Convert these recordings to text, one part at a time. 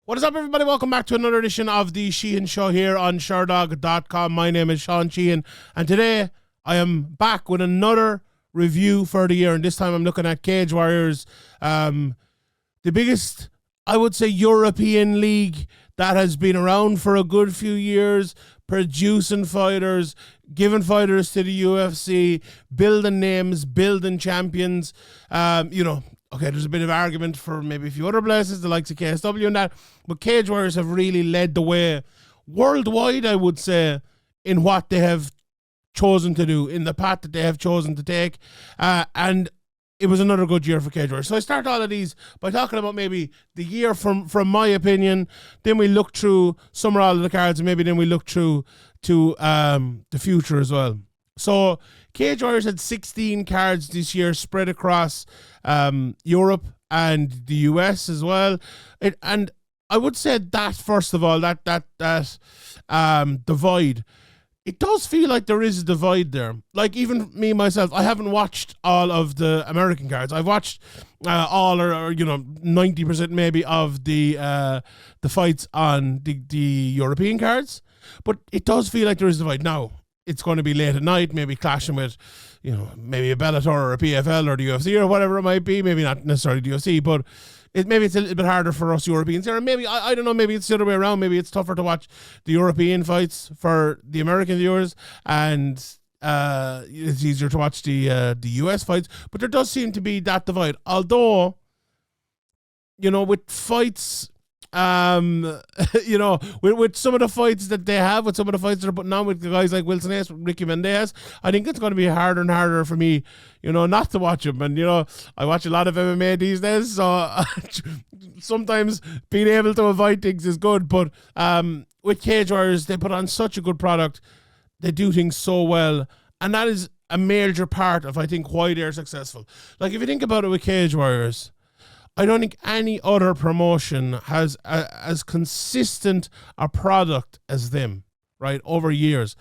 What is up, everybody? Welcome back to another edition of the Sheehan Show here on Sherdog.com. My name is Sean Sheehan, and today I am back with another review for the year, and this time I'm looking at Cage Warriors, the biggest, I would say, European league that has been around for a good few years, producing fighters, giving fighters to the UFC, building names, building champions, Okay, there's a bit of argument for maybe a few other places, the likes of KSW and that, but Cage Warriors have really led the way worldwide, I would say, in what they have chosen to do, in the path that they have chosen to take, and it was another good year for Cage Warriors. So I start all of these by talking about maybe the year from my opinion, then we look through some or all of the cards, and maybe then we look through to the future as well. So Cage Warriors had 16 cards this year spread across Europe and the US as well. And I would say that, first of all, that divide, it does feel like there is a divide there. Like, even me, myself, I haven't watched all of the American cards. I've watched all or 90% maybe of the fights on the European cards. But it does feel like there is a divide. Now, it's going to be late at night, maybe clashing with, maybe a Bellator or a PFL or the UFC or whatever it might be. Maybe not necessarily the UFC, but maybe it's a little bit harder for us Europeans here. And maybe, I don't know, maybe it's the other way around. Maybe it's tougher to watch the European fights for the American viewers, and it's easier to watch the US fights. But there does seem to be that divide. Although, with fights, with some of the fights that they have, with some of the fights that are putting on with the guys like Wilson Hayes, Ricky Mendez, I think it's going to be harder and harder for me, not to watch them. And, I watch a lot of MMA these days, so sometimes being able to avoid things is good. But with Cage Warriors, they put on such a good product. They do things so well. And that is a major part of, I think, why they're successful. Like, if you think about it with Cage Warriors, I don't think any other promotion has as consistent a product as them, right, over years.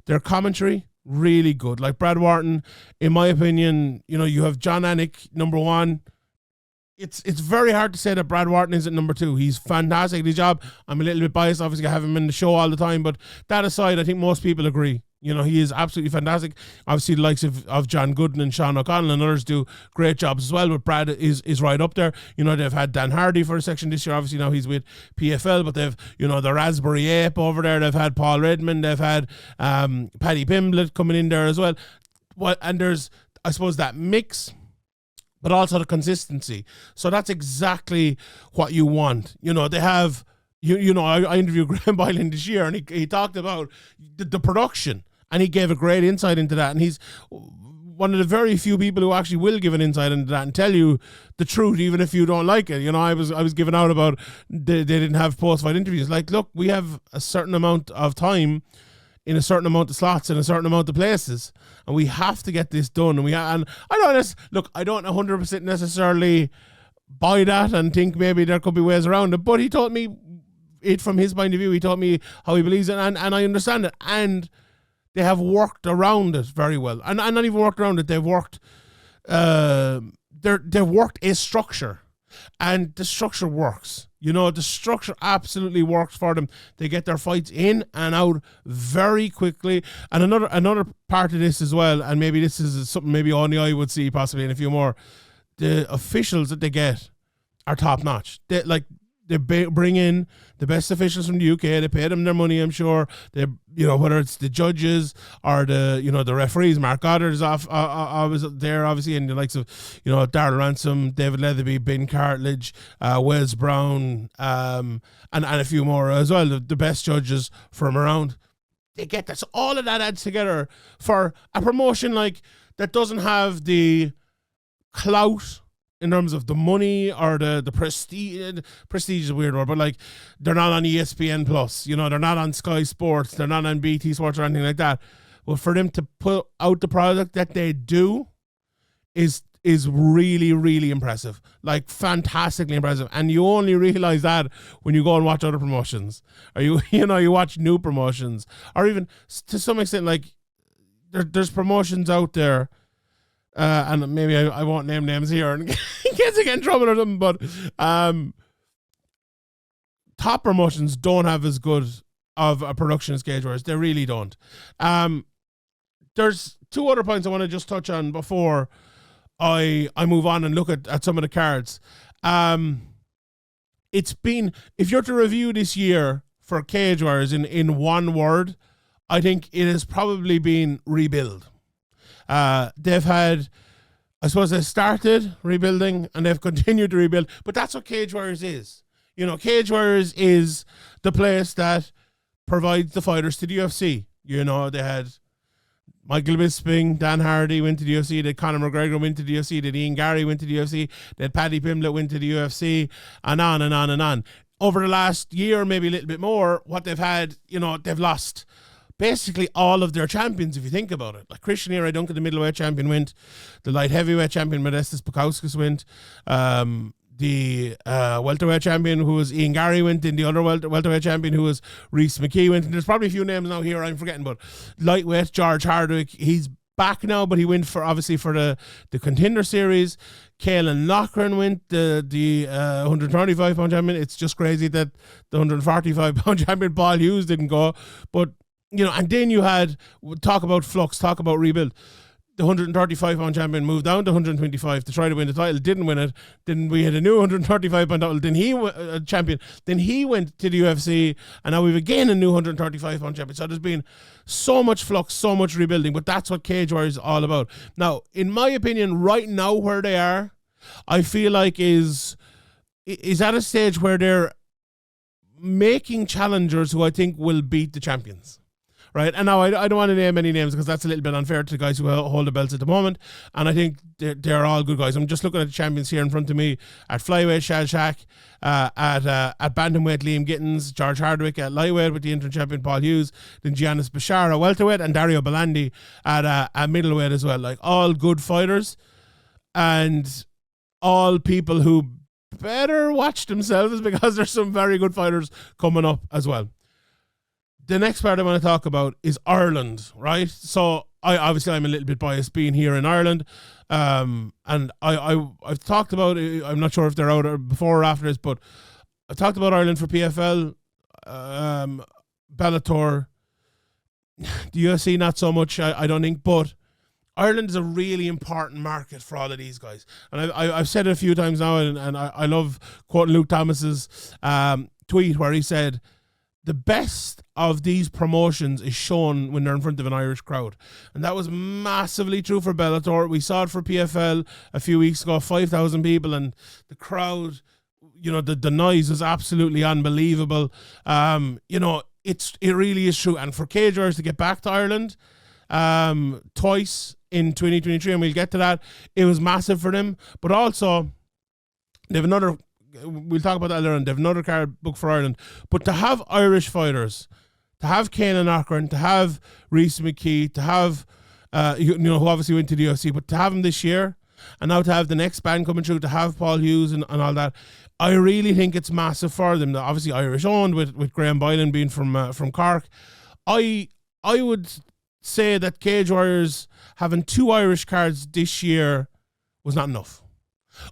Their commentary, really good. Like Brad Wharton, in my opinion, you have John Anik, number one. It's very hard to say that Brad Wharton isn't number two. He's fantastic at his job. I'm a little bit biased, obviously, I have him in the show all the time, but that aside, I think most people agree. He is absolutely fantastic. Obviously, the likes of John Gooden and Sean O'Connell and others do great jobs as well, but Brad is right up there. They've had Dan Hardy for a section this year. Obviously, now he's with PFL, but they've, the Raspberry Ape over there. They've had Paul Redmond. They've had Paddy Pimblett coming in there as well. And there's, I suppose, that mix, but also the consistency. So that's exactly what you want. They have... I interviewed Graham Boylan this year, and he talked about the production, and he gave a great insight into that. And he's one of the very few people who actually will give an insight into that and tell you the truth, even if you don't like it. I was giving out about they didn't have post-fight interviews. Like, look, we have a certain amount of time in a certain amount of slots in a certain amount of places, and we have to get this done. And I don't 100% necessarily buy that and think maybe there could be ways around it, but he told me it from his point of view. He told me how he believes it, and I understand it. And they have worked around it very well. And not even worked around it, they've worked they've worked a structure. And the structure works. The structure absolutely works for them. They get their fights in and out very quickly. And another part of this as well, and maybe this is something maybe only I would see possibly in a few more, the officials that they get are top notch. They bring in the best officials from the UK. They pay them their money, I'm sure. They, whether it's the judges or the referees. Mark Goddard's there, obviously, and the likes of, Darrell Ransom, David Leatherby, Ben Cartledge, Wes Brown, and a few more as well. The best judges from around. They get that. So all of that adds together for a promotion like that doesn't have the clout in terms of the money or the prestige. Prestige is a weird word, but like, they're not on ESPN Plus, they're not on Sky Sports, they're not on BT Sports or anything like that. Well, for them to put out the product that they do is really, really impressive. Like, fantastically impressive. And you only realize that when you go and watch other promotions, or you watch new promotions, or even to some extent, like, there's promotions out there. And maybe I won't name names here in case I get in trouble or something, but top promotions don't have as good of a production as Cage Warriors. They really don't. There's two other points I want to just touch on before I move on and look at some of the cards. It's been, if you're to review this year for Cage Warriors in one word, I think it has probably been rebuild. They've had, I suppose they started rebuilding and they've continued to rebuild, but that's what Cage Warriors is. Cage Warriors is the place that provides the fighters to the UFC. They had Michael Bisping, Dan Hardy went to the UFC, they had Conor McGregor went to the UFC, they had Ian Gary went to the UFC, they had Paddy Pimblett went to the UFC, and on and on and on. Over the last year, maybe a little bit more, what they've had, they've lost basically all of their champions, if you think about it. Like Christian Era Duncan, the middleweight champion, went. The light heavyweight champion, Modestas Bukauskas, went. The welterweight champion, who was Ian Gary, went. And the other welterweight champion, who was Rhys McKee, went. And there's probably a few names now here I'm forgetting, but lightweight, George Hardwick, he's back now, but he went for the Contender Series. Caelan Loughran went, the 135-pound champion. It's just crazy that the 145-pound champion, Paul Hughes, didn't go. But, and then you had, talk about flux, talk about rebuild. The 135-pound champion moved down to 125 to try to win the title, didn't win it. Then we had a new 135-pound title. Then he champion. Then he went to the UFC, and now we've again a new 135-pound champion. So there's been so much flux, so much rebuilding, but that's what Cage Warriors is all about. Now, in my opinion, right now where they are, I feel like is at a stage where they're making challengers who I think will beat the champions. Right, and now I don't want to name any names because that's a little bit unfair to the guys who hold the belts at the moment. And I think they're all good guys. I'm just looking at the champions here in front of me. At flyweight, Shad Shak. At bantamweight, Liam Gittins. George Hardwick. At lightweight with the interim champion, Paul Hughes. Then Giannis Bashar at welterweight. And Dario Belandi at middleweight as well. Like, all good fighters. And all people who better watch themselves because there's some very good fighters coming up as well. The next part I want to talk about is Ireland, right? So I'm a little bit biased being here in Ireland, and I've talked about it. I'm not sure if they're out or before or after this, but I've talked about Ireland for PFL, Bellator, the UFC not so much. I don't think, but Ireland is a really important market for all of these guys, and I've said it a few times now, and I love quoting Luke Thomas's tweet where he said, the best of these promotions is shown when they're in front of an Irish crowd. And that was massively true for Bellator. We saw it for PFL a few weeks ago, 5,000 people, and the crowd, the noise was absolutely unbelievable. It really is true. And for Cage Warriors to get back to Ireland twice in 2023, and we'll get to that, it was massive for them. But also, they have another, we'll talk about that later on, they have another card booked for Ireland. But to have Irish fighters, to have Caelan Loughran, to have Rhys McKee, to have, who obviously went to the UFC, but to have him this year, and now to have the next band coming through, to have Paul Hughes and all that, I really think it's massive for them. Obviously Irish owned with Graham Boylan being from Cork. I would say that Cage Warriors having 2 Irish cards this year was not enough.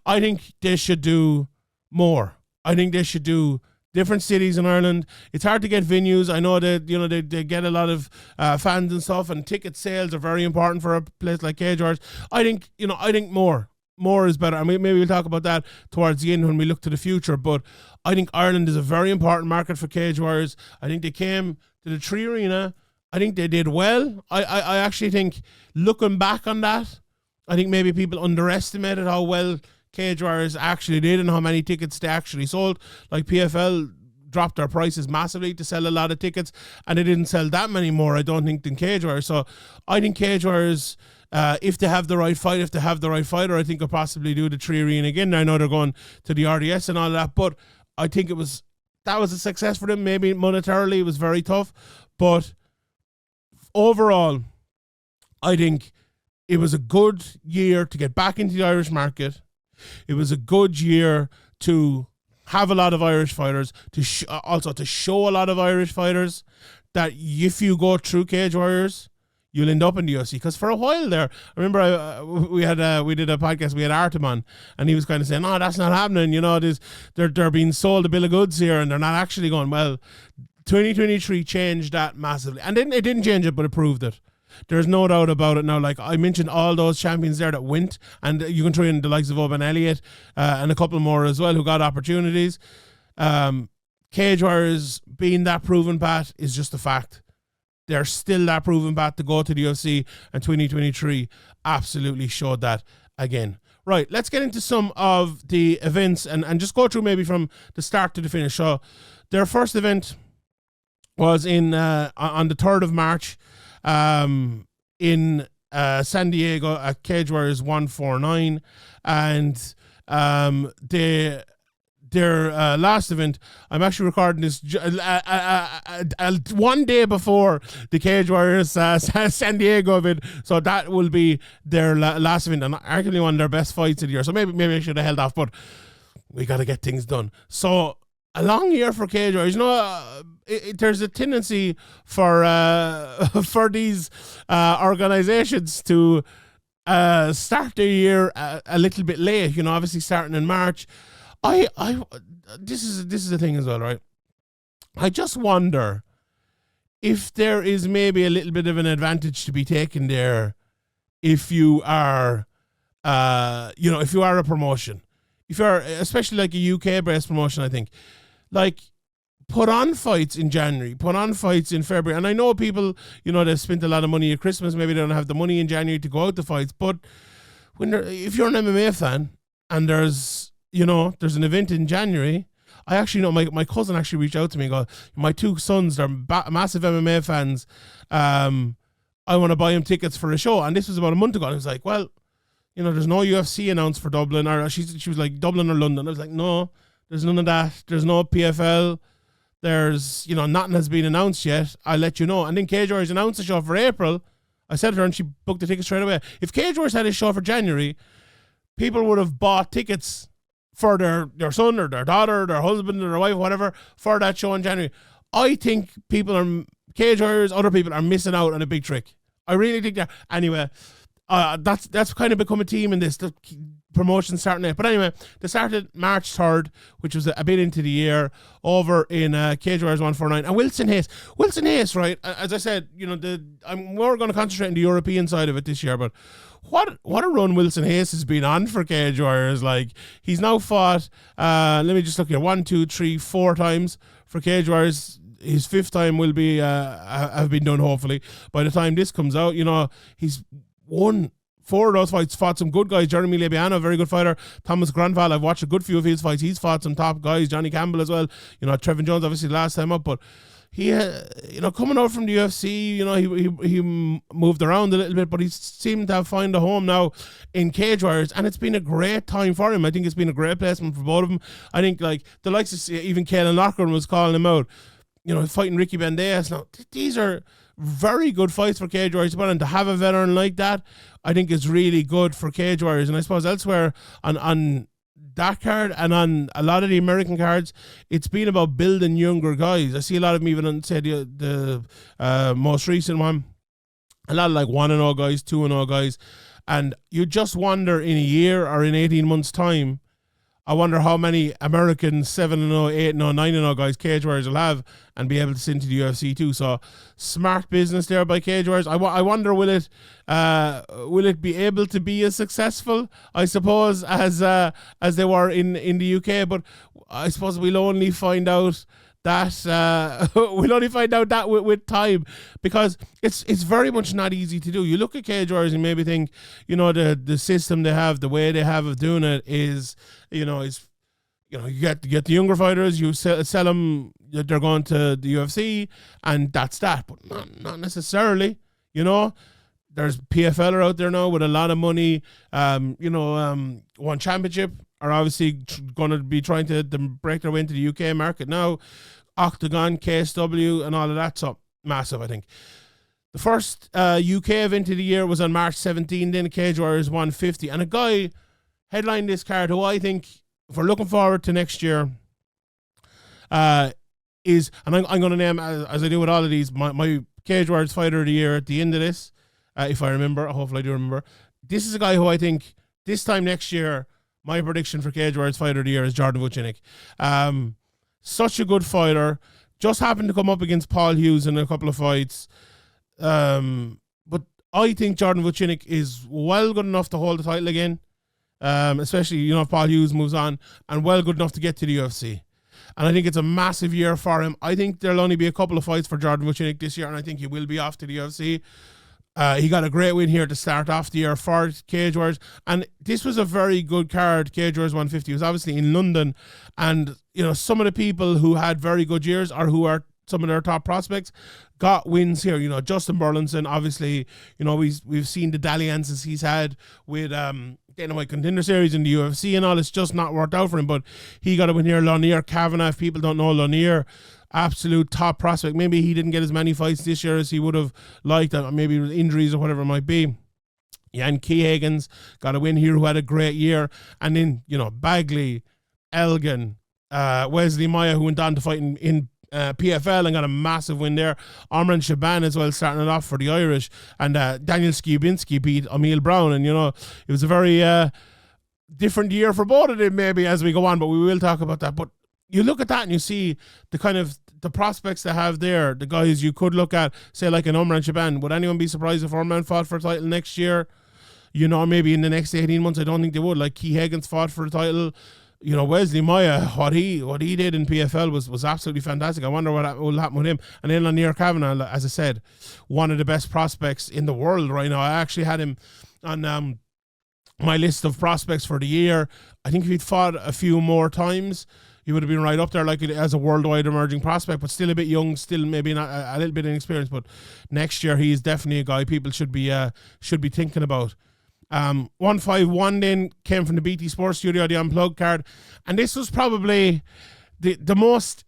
I think they should do more. I think they should do different cities in Ireland. It's hard to get venues. I know that they get a lot of fans and stuff, and ticket sales are very important for a place like Cage Warriors. I think more is better. I mean, maybe we'll talk about that towards the end when we look to the future. But I think Ireland is a very important market for Cage Warriors. I think they came to the Tree Arena. I think they did well. I actually think, looking back on that, I think maybe people underestimated how well Cage Warriors actually did and how many tickets they actually sold. Like PFL dropped their prices massively to sell a lot of tickets, and they didn't sell that many more, I don't think, than Cage Warriors. So I think Cage Warriors, if they have the right fight, if they have the right fighter, I think could possibly do the Tree Arena again. I know they're going to the RDS and all that, but I think that was a success for them. Maybe monetarily it was very tough, but overall, I think it was a good year to get back into the Irish market. It was a good year to have a lot of Irish fighters, also to show a lot of Irish fighters that if you go through Cage Warriors, you'll end up in the UFC. Because for a while there, I remember we did a podcast, we had Artem on, and he was kind of saying, no, that's not happening. You know, they're being sold a bill of goods here, and they're not actually going. Well, 2023 changed that massively. And then it didn't change it, but it proved it. There's no doubt about it now. Like I mentioned, all those champions there that went, and you can throw in the likes of Owen Elliott and a couple more as well who got opportunities. Cage Warriors being that proven path is just a fact. They're still that proven path to go to the UFC, and 2023 absolutely showed that again. Right, let's get into some of the events and just go through maybe from the start to the finish. So their first event was on the 3rd of March in San Diego at Cage Warriors 149, and their last event, I'm actually recording this one day before the Cage Warriors San Diego event, so that will be their last event, and arguably one of their best fights of the year. So maybe I should have held off, but we got to get things done. So a long year for Cage Warriors. You know, there's a tendency for these organizations to start their year a little bit late. You know, obviously starting in March. This is the thing as well, right? I just wonder if there is maybe a little bit of an advantage to be taken there if you are, if you are a promotion, if you're especially like a UK-based promotion, I think, like, put on fights in January, put on fights in February. And I know people, you know, they've spent a lot of money at Christmas, maybe they don't have the money in January to go out to fights, but if you're an MMA fan and there's an event in January, I actually know my cousin actually reached out to me and go, my two sons, they're massive MMA fans. I want to buy them tickets for a show. And this was about a month ago. And I was like, well, you know, there's no UFC announced for Dublin. Or she was like, Dublin or London. I was like, no, there's none of that. There's no PFL. There's, nothing has been announced yet. I'll let you know. And then Cage Warriors announced the show for April. I said to her and she booked the tickets straight away. If Cage Warriors had a show for January, people would have bought tickets for their son or their daughter, their husband or their wife, whatever, for that show in January. I think Cage Warriors, other people are missing out on a big trick. I really think that. Anyway, that's kind of become a theme in this, the promotion starting there. But anyway, they started March 3rd, which was a bit into the year, over in Cage Warriors 149. And Wilson Hayes, right, as I said, I'm more going to concentrate on the European side of it this year, but what a run Wilson Hayes has been on for Cage Warriors. Like, he's now fought, let me just look here, 1, 2, 3, 4 times for Cage Warriors. His 5th time will be have been done, hopefully, by the time this comes out. He's won 4 of those fights, fought some good guys. Jeremy Lebiano, very good fighter. Thomas Granville, I've watched a good few of his fights. He's fought some top guys. Johnny Campbell as well. Trevin Jones, obviously, the last time up, but he, coming out from the UFC, he moved around a little bit, but he seemed to have found a home now in Cage Warriors, and it's been a great time for him. I think it's been a great placement for both of them. I think, like, the likes of even Caelan Loughran was calling him out, fighting Ricky Banderas. Now, these are very good fights for Cage Warriors, and to have a veteran like that, I think is really good for Cage Warriors. And I suppose elsewhere on that card and on a lot of the American cards, it's been about building younger guys. I see a lot of them even on, say, the most recent one, a lot of like 1-0 guys, 2-0 guys, and you just wonder in a year or in 18 months' time, I wonder how many American 7-0, 8-0, 9-0 guys Cage Warriors will have and be able to send to the UFC too. So smart business there by Cage Warriors. I wonder will it be able to be as successful, I suppose, as they were in the UK. But I suppose we'll only find out that with time, because it's very much not easy to do. You look at Cage Warriors and maybe think, the system they have, the way they have of doing it is, you get the younger fighters, you sell them, they're going to the UFC, and that's that. But not necessarily, There's PFL out there now with a lot of money. One Championship are obviously going to be trying to break their way into the UK market now. Octagon, KSW, and all of that. So massive, I think. The first UK event of the year was on March 17. Then Cage Warriors 150. And a guy headlined this card who I think, if we're looking forward to next year, is, and I'm going to name, as I do with all of these, my Cage Warriors fighter of the year at the end of this, if I remember. Hopefully I do remember. This is a guy who I think this time next year, my prediction for Cage Warriors Fighter of the Year is Jordan Vucinic. Such a good fighter. Just happened to come up against Paul Hughes in a couple of fights. But I think Jordan Vucinic is well good enough to hold the title again. Especially, if Paul Hughes moves on, and well good enough to get to the UFC. And I think it's a massive year for him. I think there'll only be a couple of fights for Jordan Vucinic this year, and I think he will be off to the UFC. He got a great win here to start off the year for Cage Warriors, and this was a very good card. Cage Warriors 150 was obviously in London, and some of the people who had very good years or who are some of their top prospects got wins here. Justin Burlinson, obviously, we've seen the dalliances he's had with Dana White Contender Series in the UFC and all. It's just not worked out for him, but he got a win here. Lanier Kavanagh, if people don't know Lanier, absolute top prospect. Maybe he didn't get as many fights this year as he would have liked, maybe with injuries or whatever it might be. Jan Kehagans got a win here, who had a great year. And then, Bagley, Elgin, Wesley Maya, who went on to fight in PFL and got a massive win there. Omran Shaban as well, starting it off for the Irish. And Daniel Skibinski beat Emil Brown. And, it was a very different year for both of them maybe as we go on, but we will talk about that. But you look at that and you see the kind of the prospects they have there, the guys you could look at, say like an Omran Shaban. Would anyone be surprised if Omran fought for a title next year? Maybe in the next 18 months, I don't think they would. Like Kehagans fought for the title. Wesley Maya, what he did in PFL was absolutely fantastic. I wonder what will happen with him. And then Lanier Kavanagh, as I said, one of the best prospects in the world right now. I actually had him on my list of prospects for the year. I think if he'd fought a few more times, he would have been right up there, like as a worldwide emerging prospect, but still a bit young, still maybe not a little bit inexperienced. But next year, he's definitely a guy people should be thinking about. 151 then came from the BT Sports Studio, the Unplugged card, and this was probably the most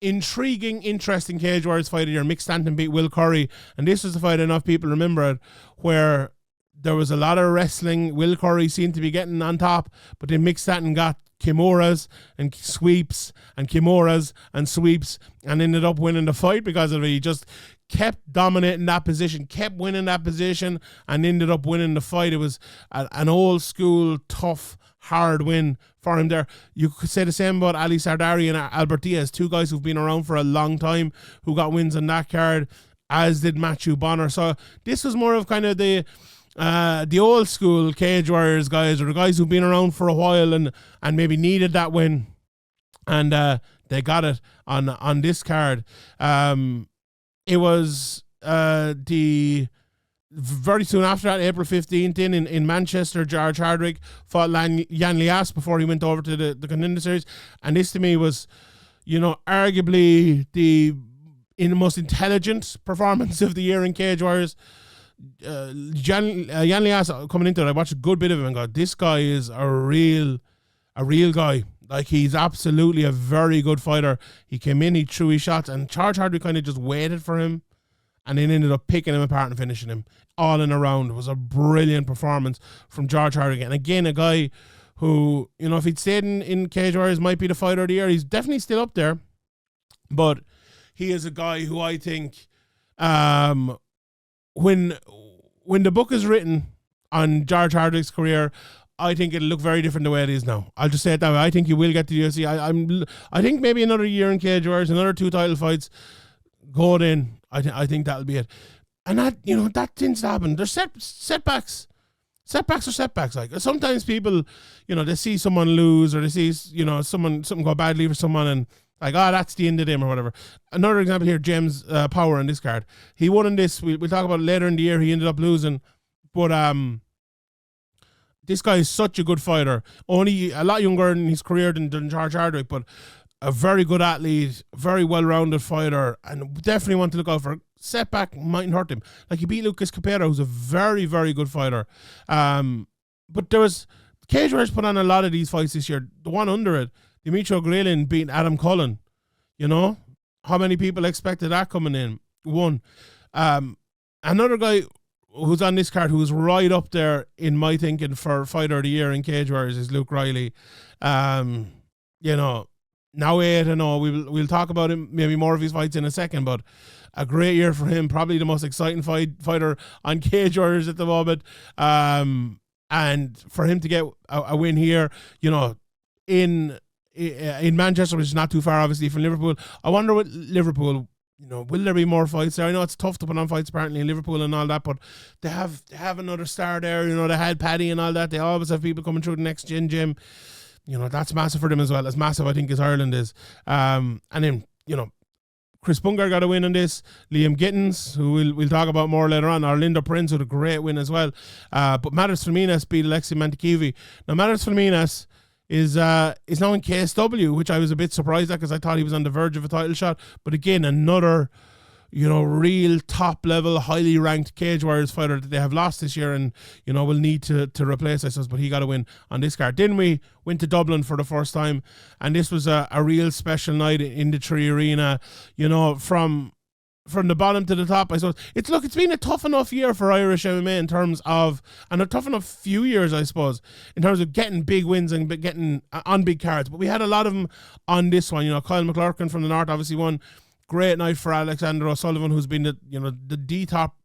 intriguing, interesting Cage Warriors fight of the year. Mick Stanton beat Will Curry, and this was the fight enough people remember it, where there was a lot of wrestling. Will Curry seemed to be getting on top, but then Mick Stanton got Kimuras and sweeps and Kimuras and sweeps and ended up winning the fight because of it. He just kept dominating that position, kept winning that position, and ended up winning the fight. It was an old school, tough, hard win for him there. You could say the same about Ali Sardari and Albert Diaz, two guys who've been around for a long time who got wins on that card, as did Matthew Bonner. So this was more of kind of the old school Cage Warriors guys, or the guys who've been around for a while and maybe needed that win, and they got it on this card. It was the very soon after that, April 15th, in Manchester, George Hardwick fought Jan Lias before he went over to the Contender Series, and this to me was, arguably the most intelligent performance of the year in Cage Warriors. Jan Lias coming into it, I watched a good bit of him and go, this guy is a real guy. Like, he's absolutely a very good fighter. He came in, he threw his shots, and George Hardwick kind of just waited for him and then ended up picking him apart and finishing him all in a round. It was a brilliant performance from George Hardwick. And again, a guy who, if he'd stayed in Cage Warriors, might be the fighter of the year. He's definitely still up there, but he is a guy who I think, when the book is written on George Hardwick's career, I think it'll look very different the way it is now. I'll just say it that way. I think he will get to the UFC. I think maybe another year in Cage Warriors, another 2 title fights, go in. I think that'll be it. And that, that tends to happen. There's setbacks. Setbacks are setbacks. Like, sometimes people, they see someone lose, or they see, something go badly for someone, and like, that's the end of them or whatever. Another example here, James Power on this card. He won in this. We'll talk about it later in the year. He ended up losing. But this guy is such a good fighter. Only a lot younger in his career than George Hardwick, but a very good athlete, very well-rounded fighter, and definitely want to look out for. Setback mightn't hurt him. Like, he beat Lucas Capera, who's a very, very good fighter. But there was Cage Warriors put on a lot of these fights this year. The one under it, Dimitro Grelin beat Adam Cullen. How many people expected that coming in? One. Another guy who's on this card, who's right up there in my thinking for fighter of the year in Cage Warriors, is Luke Riley. now 8-0. We'll talk about him, maybe more of his fights in a second, but a great year for him. Probably the most exciting fighter on Cage Warriors at the moment. And for him to get a win here, in Manchester, which is not too far, obviously, from Liverpool. I wonder what Liverpool, will there be more fights there? I know it's tough to put on fights apparently in Liverpool and all that, but they have another star there. They had Paddy and all that. They always have people coming through the next gen gym. That's massive for them as well. As massive, I think, as Ireland is. And then, Chris Bungar got a win on this. Liam Gittins, who we'll talk about more later on. Orlando Prince with a great win as well. But Matters Flaminas beat Alexi Mantikivi. Now, Matters Flaminas is now in KSW, which I was a bit surprised at because I thought he was on the verge of a title shot. But again, another real top level, highly ranked Cage Warriors fighter that they have lost this year and, will need to replace, I suppose, but he got a win on this card. Then we went to Dublin for the first time, and this was a real special night in the Tree Arena, from the bottom to the top, I suppose. It's been a tough enough year for Irish MMA in terms of, and a tough enough few years, I suppose, in terms of getting big wins and getting on big cards, but we had a lot of them on this one. Kyle McClurkin from the North obviously won. Great night for Alexander O'Sullivan, who's been the top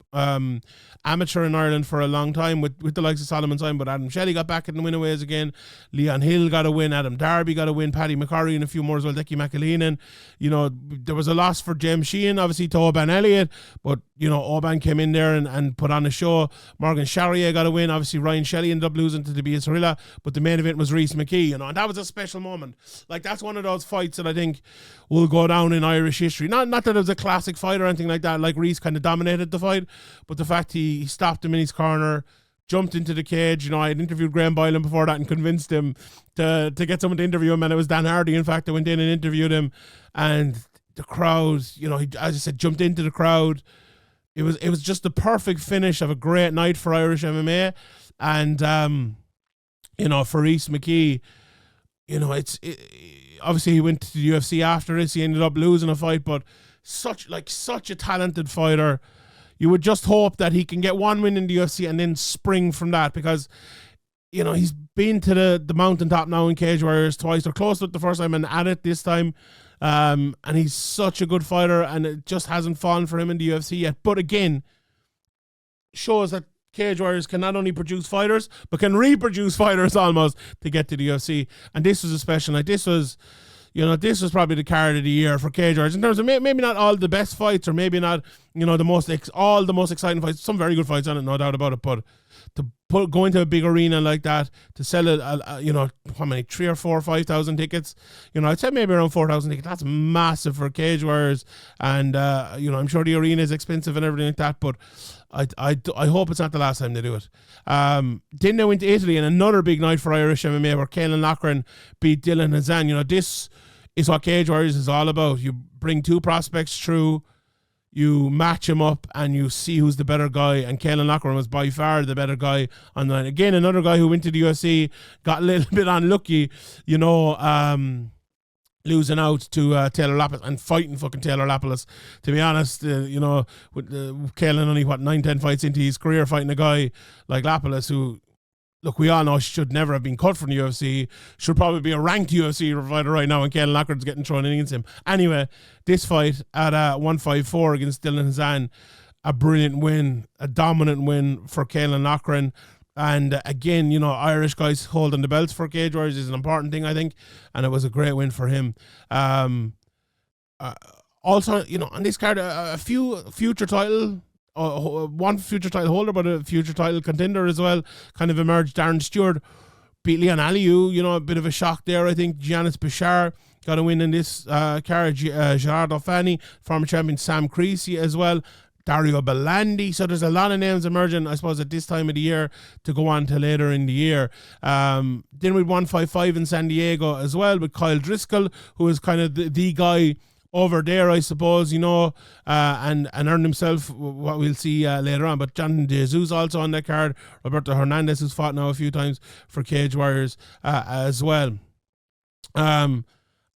amateur in Ireland for a long time with the likes of Solomon Simon, but Adam Shelley got back in the win-aways again. Leon Hill got a win. Adam Darby got a win. Paddy McCorry and a few more as well. Dickie McAleenan. There was a loss for James Sheehan, obviously, to Oban Elliott, but Oban came in there and put on a show. Morgan Charrier got a win. Obviously, Ryan Shelley ended up losing to Tobias Harila, but the main event was Reece McKee, and that was a special moment. Like, that's one of those fights that I think will go down in Irish history. Not that it was a classic fight or anything like that, like Reece kind of dominated the fight, but the fact he stopped him in his corner, jumped into the cage. I had interviewed Graham Boylan before that and convinced him to get someone to interview him, and it was Dan Hardy, in fact, that went in and interviewed him, and the crowd, he, as I said, jumped into the crowd. It was just the perfect finish of a great night for Irish MMA, and for Reece McKee, obviously he went to the UFC after this. He ended up losing a fight, but such a talented fighter. You would just hope that he can get one win in the UFC and then spring from that, because he's been to the mountaintop now in Cage Warriors twice. They're close with the first time and at it this time. And he's such a good fighter, and it just hasn't fallen for him in the UFC yet. But again, shows that Cage Warriors can not only produce fighters, but can reproduce fighters almost to get to the UFC. And this was a special night. This was probably the card of the year for Cage Warriors in terms of maybe not all the best fights, or maybe not, all the most exciting fights. Some very good fights on it, no doubt about it. But to go into a big arena like that, to sell it, how many, 3,000 or 4,000 or 5,000 tickets? I'd say maybe around 4,000 tickets. That's massive for Cage Warriors, and I'm sure the arena is expensive and everything like that. But I hope it's not the last time they do it. Then they went to Italy, and another big night for Irish MMA where Caelan Loughran beat Dylan Hazan. This is what Cage Warriors is all about. You bring two prospects through, you match him up, and you see who's the better guy. And Caelan Loughran was by far the better guy on the night. Again, another guy who went to the UFC, got a little bit unlucky, losing out to Taylor Lapis and fighting fucking Taylor Lapis. To be honest, with Caelan only 9-10 fights into his career, fighting a guy like Lapis, who, look, we all know should never have been cut from the UFC, should probably be a ranked UFC fighter right now, and Caelan Loughran's getting thrown in against him. Anyway, this fight at 154 against Dylan Hazan, a brilliant win, a dominant win for Caelan Loughran. And again, Irish guys holding the belts for Cage Warriors is an important thing, I think, and it was a great win for him. Also, on this card, a few future title, one future title holder, but a future title contender as well, kind of emerged. Darren Stewart beat Leon Aliou, a bit of a shock there, I think. Giannis Bashar got a win in this card. Gerard O'Fanny, former champion Sam Creasy as well. Dario Belandi. So there's a lot of names emerging, I suppose, at this time of the year to go on to later in the year. Then with 155 in San Diego as well with Kyle Driscoll, who is kind of the guy over there, I suppose, and earned himself what we'll see later on. But Jonathan Jesus also on that card. Roberto Hernandez, who's fought now a few times for Cage Warriors as well. And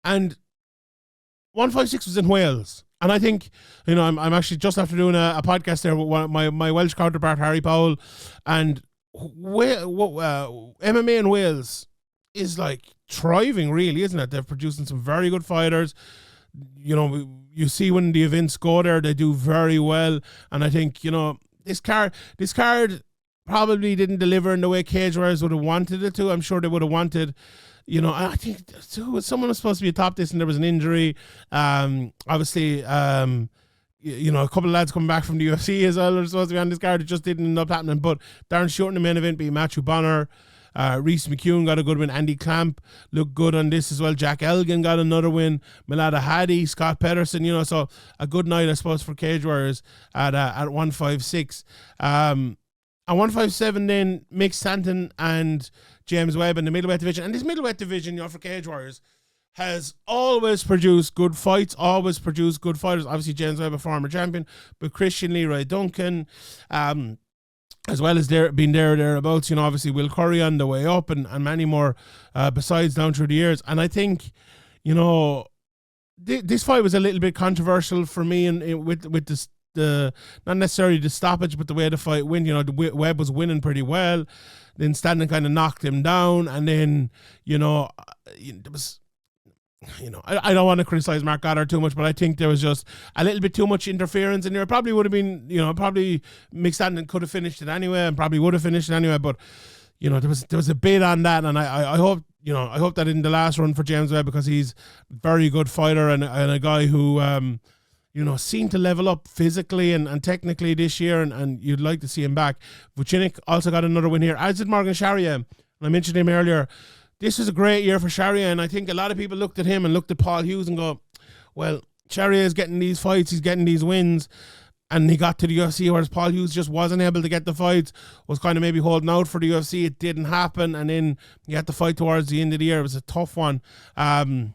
156 was in Wales. And I think, I'm actually just after doing a podcast there with my Welsh counterpart, Harry Powell, and MMA in Wales is like thriving, really, isn't it? They're producing some very good fighters. You know, you see when the events go there, they do very well. And I think, you know, this card probably didn't deliver in the way Cage Warriors would have wanted it to. I'm sure they would have wanted, you know, I think someone was supposed to be atop this and there was an injury. Obviously, you know, a couple of lads coming back from the UFC as well are supposed to be on this card. It just didn't end up happening. But Darren Stewart in the main event beat Matthew Bonner. Reese McCune got a good win. Andy Clamp looked good on this as well. Jack Elgin got another win. Milada Hadi, Scott Pedersen, you know, so a good night, I suppose, for Cage Warriors at 156. At 157 then, Mick Stanton and James Webb in the middleweight division. And this middleweight division, you know, for Cage Warriors has always produced good fights, always produced good fighters. Obviously, James Webb, a former champion, but Christian Leroy Duncan, as well as being thereabouts, you know, obviously Will Curry on the way up and many more besides down through the years. And I think, you know, this fight was a little bit controversial for me with this, not necessarily the stoppage, but the way the fight went. You know, Webb was winning pretty well. Then Stanton kind of knocked him down. And then, you know, there was... You know, I don't want to criticize Mark Goddard too much, but I think there was just a little bit too much interference in there. It probably would have been, you know, probably Mick Stanton could have finished it anyway and probably would have finished it anyway. But, you know, there was a bit on that. And I hope, you know, I hope that in the last run for James Webb, because he's a very good fighter and a guy who, you know, seemed to level up physically and technically this year. And you'd like to see him back. Vucinic also got another win here, as did Morgan Sharia. And I mentioned him earlier. This was a great year for Sharia, and I think a lot of people looked at him and looked at Paul Hughes and go, well, Sharia is getting these fights, he's getting these wins, and he got to the UFC, whereas Paul Hughes just wasn't able to get the fights, was kind of maybe holding out for the UFC. It didn't happen, and then he had to fight towards the end of the year. It was a tough one. Flaminas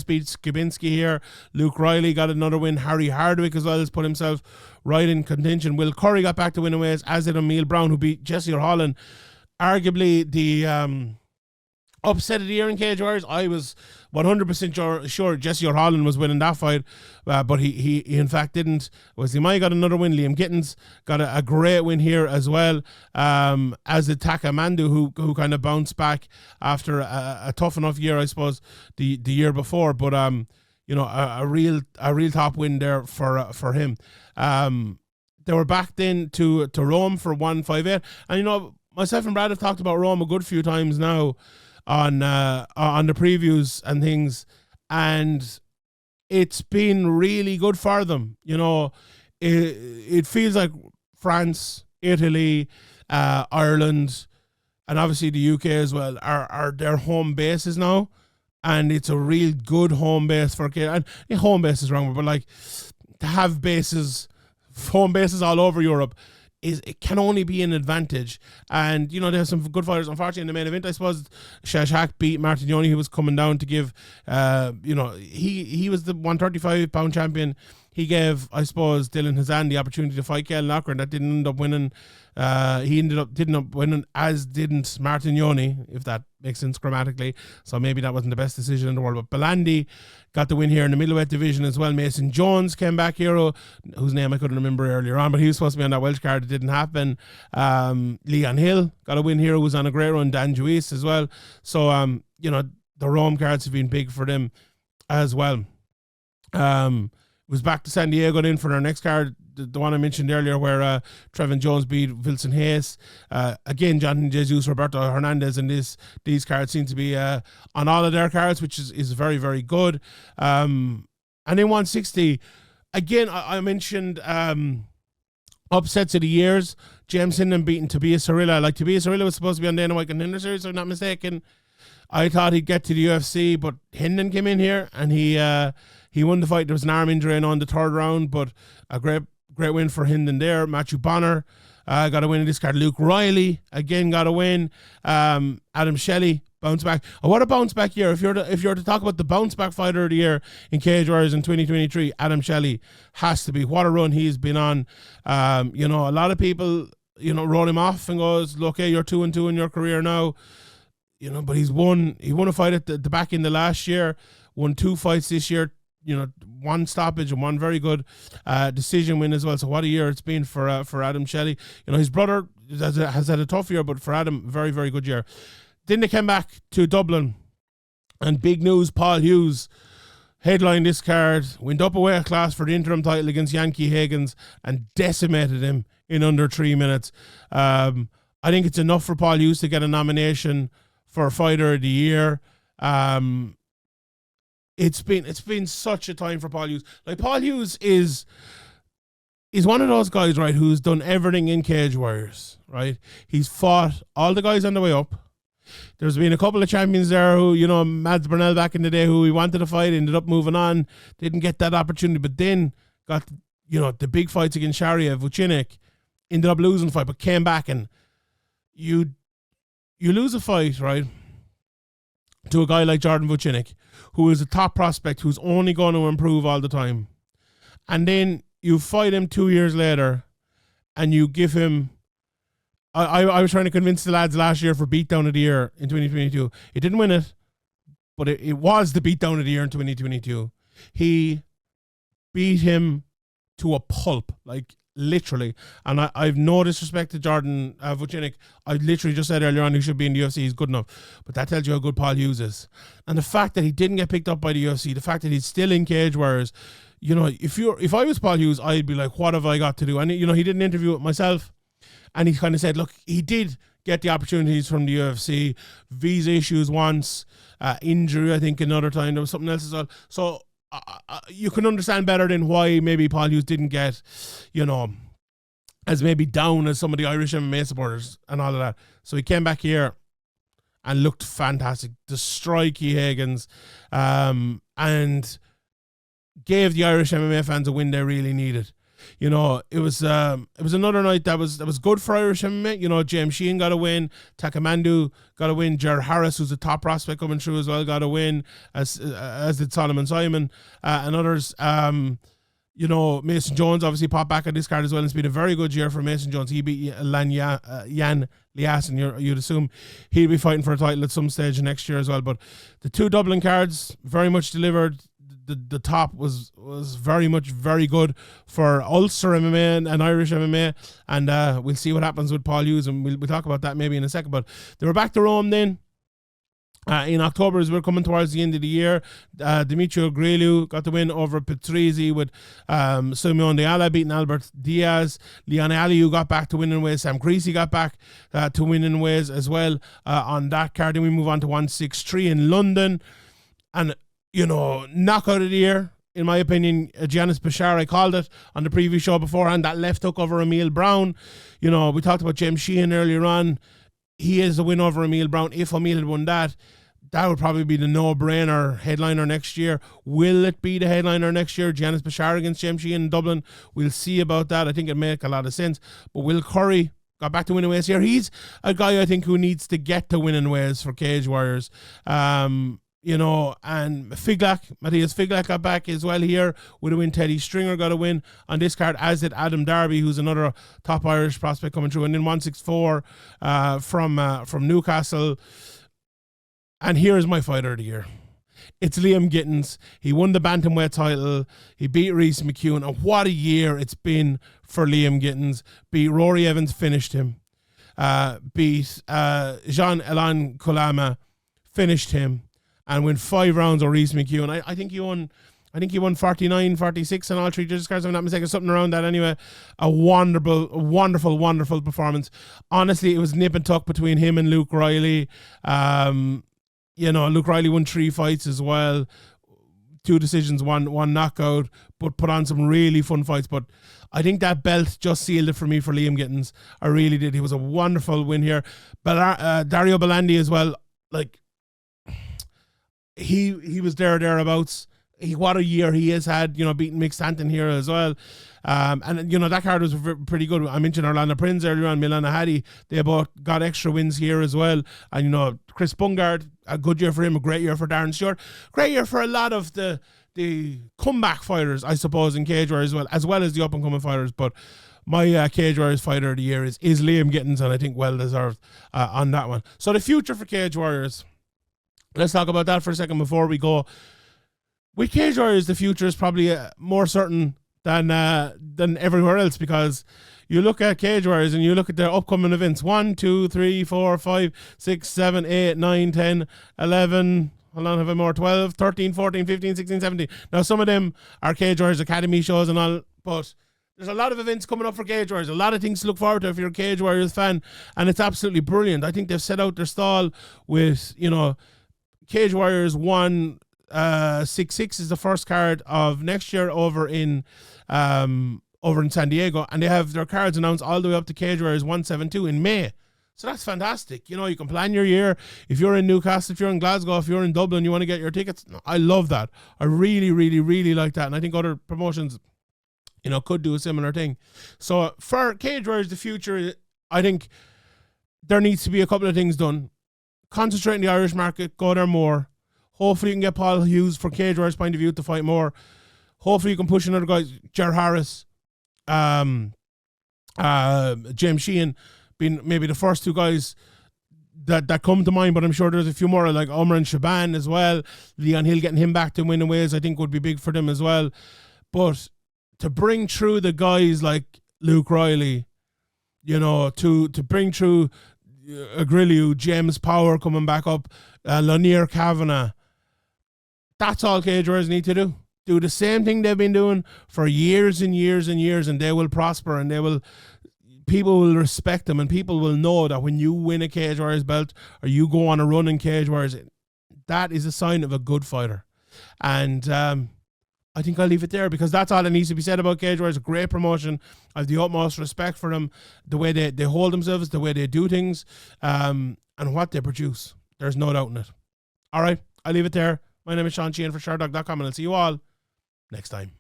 beat Skibinski here. Luke Riley got another win. Harry Hardwick as well has put himself right in contention. Will Curry got back to winning ways, as did Emil Brown, who beat Jesse Holland. Arguably the upset of the year in Cage Warriors. I was 100% sure Jesse Holland was winning that fight, but he in fact didn't. Mai got another win. Liam Gittins got a great win here as well, as did Taka Mandu, who kind of bounced back after a tough enough year, I suppose, the year before. But you know, a real top win there for him. They were back then to Rome for 158, and you know, myself and Brad have talked about Rome a good few times now on the previews and things, and it's been really good for them. You know, it feels like France, Italy, Ireland, and obviously the UK as well are their home bases now, and it's a real good home base for kids. And home base is wrong, but like to have home bases all over Europe, it can only be an advantage. And, you know, there's some good fighters. Unfortunately, in the main event, I suppose, Shashak beat Martignoni, who was coming down to give, you know, he was the 135-pound champion. He gave, I suppose, Dylan Hazan the opportunity to fight Kale Knocker, and that didn't end up winning. He didn't up winning, as didn't Martignoni, if that makes sense grammatically. So maybe that wasn't the best decision in the world. But Belandi got the win here in the middleweight division as well. Mason Jones came back here, whose name I couldn't remember earlier on, but he was supposed to be on that Welsh card. It didn't happen. Leon Hill got a win here, who was on a great run. Dan Juice as well. So, you know, the Rome cards have been big for them as well. Was back to San Diego then for their next card, the one I mentioned earlier, where Trevin Jones beat Wilson Hayes. Again, Jonathan Jesus, Roberto Hernandez, and these cards seem to be on all of their cards, which is very, very good. And in 160, again, I mentioned upsets of the years. James Hinton beating Tobias Harila. Like, Tobias Harila was supposed to be on Dana White Contender Series, if I'm not mistaken. I thought he'd get to the UFC, but Hinton came in here and he won the fight. There was an arm injury on the third round, but a great win for Hinton there. Matthew Bonner got a win in this card. Luke Riley again got a win. Adam Shelley bounce back. And what a bounce back year! If you're to talk about the bounce back fighter of the year in Cage Warriors in 2023, Adam Shelley has to be. What a run he's been on. You know, a lot of people, you know, wrote him off and goes, "Look, hey, you're 2-2 in your career now." You know, but he won a fight at the back end of last year, won 2 fights this year, you know, 1 stoppage and 1 very good decision win as well. So what a year it's been for Adam Shelley. You know, his brother has had a tough year, but for Adam, very, very good year. Then they came back to Dublin, and big news, Paul Hughes headlined this card, went up a weight class for the interim title against Yankee Higgins and decimated him in under 3 minutes. I think it's enough for Paul Hughes to get a nomination for Fighter of the Year. It's been such a time for Paul Hughes. Like, Paul Hughes is one of those guys, right, who's done everything in Cage Warriors, right? He's fought all the guys on the way up. There's been a couple of champions there who, you know, Mads Burnell back in the day, who he wanted to fight, ended up moving on, didn't get that opportunity, but then got, you know, the big fights against Sharia, Vucinic, ended up losing the fight, but came back, and you lose a fight, right, to a guy like Jordan Vucinic, who is a top prospect, who's only going to improve all the time. And then you fight him 2 years later, and you give him... I was trying to convince the lads last year for beatdown of the year in 2022. He didn't win it, but it was the beatdown of the year in 2022. He beat him to a pulp, like, literally. And I've no disrespect to Jordan Vucinic. I literally just said earlier on he should be in the UFC. He's good enough. But that tells you how good Paul Hughes is. And the fact that he didn't get picked up by the UFC, the fact that he's still in Cage Warriors, you know, if I was Paul Hughes, I'd be like, what have I got to do? And, you know, he did an interview with myself, and he kind of said, look, he did get the opportunities from the UFC, visa issues once, injury, I think, another time. There was something else as well. So you can understand better than why maybe Paul Hughes didn't get, you know, as maybe down as some of the Irish MMA supporters and all of that. So he came back here and looked fantastic, destroyed Key Higgins, and gave the Irish MMA fans a win they really needed. You know, it was another night that was good for Irish MMA. You know, James Sheehan got a win, Takamandu got a win, Ger Harris, who's a top prospect coming through as well, got a win, as did Solomon Simon, and others. You know, Mason Jones obviously popped back on this card as well. It's been a very good year for Mason Jones. He beat Jan Liasson. You'd assume he'll be fighting for a title at some stage next year as well. But the two Dublin cards very much delivered. The top was very much very good for Ulster MMA and Irish MMA, and we'll see what happens with Paul Hughes, and we'll talk about that maybe in a second. But they were back to Rome then. In October, as we're coming towards the end of the year, Demetrio Grelu got the win over Patrizi, with Simeon De Ala beating Albert Diaz. Leon Aliu got back to winning ways. Sam Creasy got back to winning ways as well on that card. Then we move on to 163 in London, and, you know, knockout of the year, in my opinion, Giannis Bashar. I called it on the previous show beforehand, that left hook over Emil Brown. You know, we talked about James Sheehan earlier on. He is the win over Emil Brown. If Emil had won that would probably be the no-brainer headliner next year. Will it be the headliner next year? Giannis Bashar against James Sheehan in Dublin. We'll see about that. I think it'd make a lot of sense. But Will Curry got back to winning ways here. He's a guy I think who needs to get to winning ways for Cage Warriors. You know, and Matthias Figlak got back as well here with a win. Teddy Stringer got a win on this card, as did Adam Darby, who's another top Irish prospect coming through. And then 164 from Newcastle. And here's my fighter of the year. It's Liam Gittins. He won the bantamweight title. He beat Reece McEwen. And what a year it's been for Liam Gittins. Beat Rory Evans, finished him. Beat Jean-Elan Kolama, finished him. And win 5 rounds of Reece McEwen. I think he won 49, 46 on all 3 judges' cards, if I'm not mistaken, something around that anyway. A wonderful performance. Honestly, it was nip and tuck between him and Luke Riley. You know, Luke Riley won 3 fights as well. 2 decisions, one knockout, but put on some really fun fights. But I think that belt just sealed it for me for Liam Gittins. I really did. He was a wonderful win here. But Dario Belandi as well, like, he was thereabouts. What a year he has had, you know, beating Mick Stanton here as well. And, you know, that card was pretty good. I mentioned Orlando Prince earlier on, Milana Hadi. They both got extra wins here as well. And, you know, Chris Bungard, a good year for him, a great year for Darren Stewart. Great year for a lot of the comeback fighters, I suppose, in Cage Warriors as well as the up-and-coming fighters. But my Cage Warriors fighter of the year is Liam Gittins, and I think well-deserved on that one. So the future for Cage Warriors. Let's talk about that for a second before we go. With Cage Warriors, the future is probably more certain than everywhere else, because you look at Cage Warriors and you look at their upcoming events: 1, 2, 3, 4, 5, 6, 7, 8, 9, 10, 11. Hold on, have I more? 12, 13, 14, 15, 16, 17. Now, some of them are Cage Warriors Academy shows and all, but there's a lot of events coming up for Cage Warriors. A lot of things to look forward to if you're a Cage Warriors fan, and it's absolutely brilliant. I think they've set out their stall with, Cage Warriors 166 is the first card of next year over in San Diego, and they have their cards announced all the way up to Cage Warriors 172 in May. So that's fantastic. You can plan your year. If you're in Newcastle, if you're in Glasgow, if you're in Dublin, you want to get your tickets. I love that. I really, really, really like that. And I think other promotions, could do a similar thing. So for Cage Warriors, the future, I think there needs to be a couple of things done. Concentrate in the Irish market, go there more. Hopefully you can get Paul Hughes, from Cage Warriors' point of view, to fight more. Hopefully you can push another guy, Ger Harris, James Sheehan, being maybe the first two guys that come to mind, but I'm sure there's a few more, like Omar and Shaban as well. Leon Hill, getting him back to winning ways, I think would be big for them as well. But to bring through the guys like Luke Riley, to bring through Agrilliu, James Power coming back up, Lanier Kavanagh, that's all Cage Warriors need to do. Do the same thing they've been doing for years and years and years, and they will prosper, and people will respect them, and people will know that when you win a Cage Warriors belt or you go on a run in Cage Warriors, that is a sign of a good fighter. And I think I'll leave it there, because that's all that needs to be said about Cage Warriors. A great promotion. I have the utmost respect for them, the way they hold themselves, the way they do things, and what they produce. There's no doubt in it. All right, I'll leave it there. My name is Sheehan for Sherdog.com, and I'll see you all next time.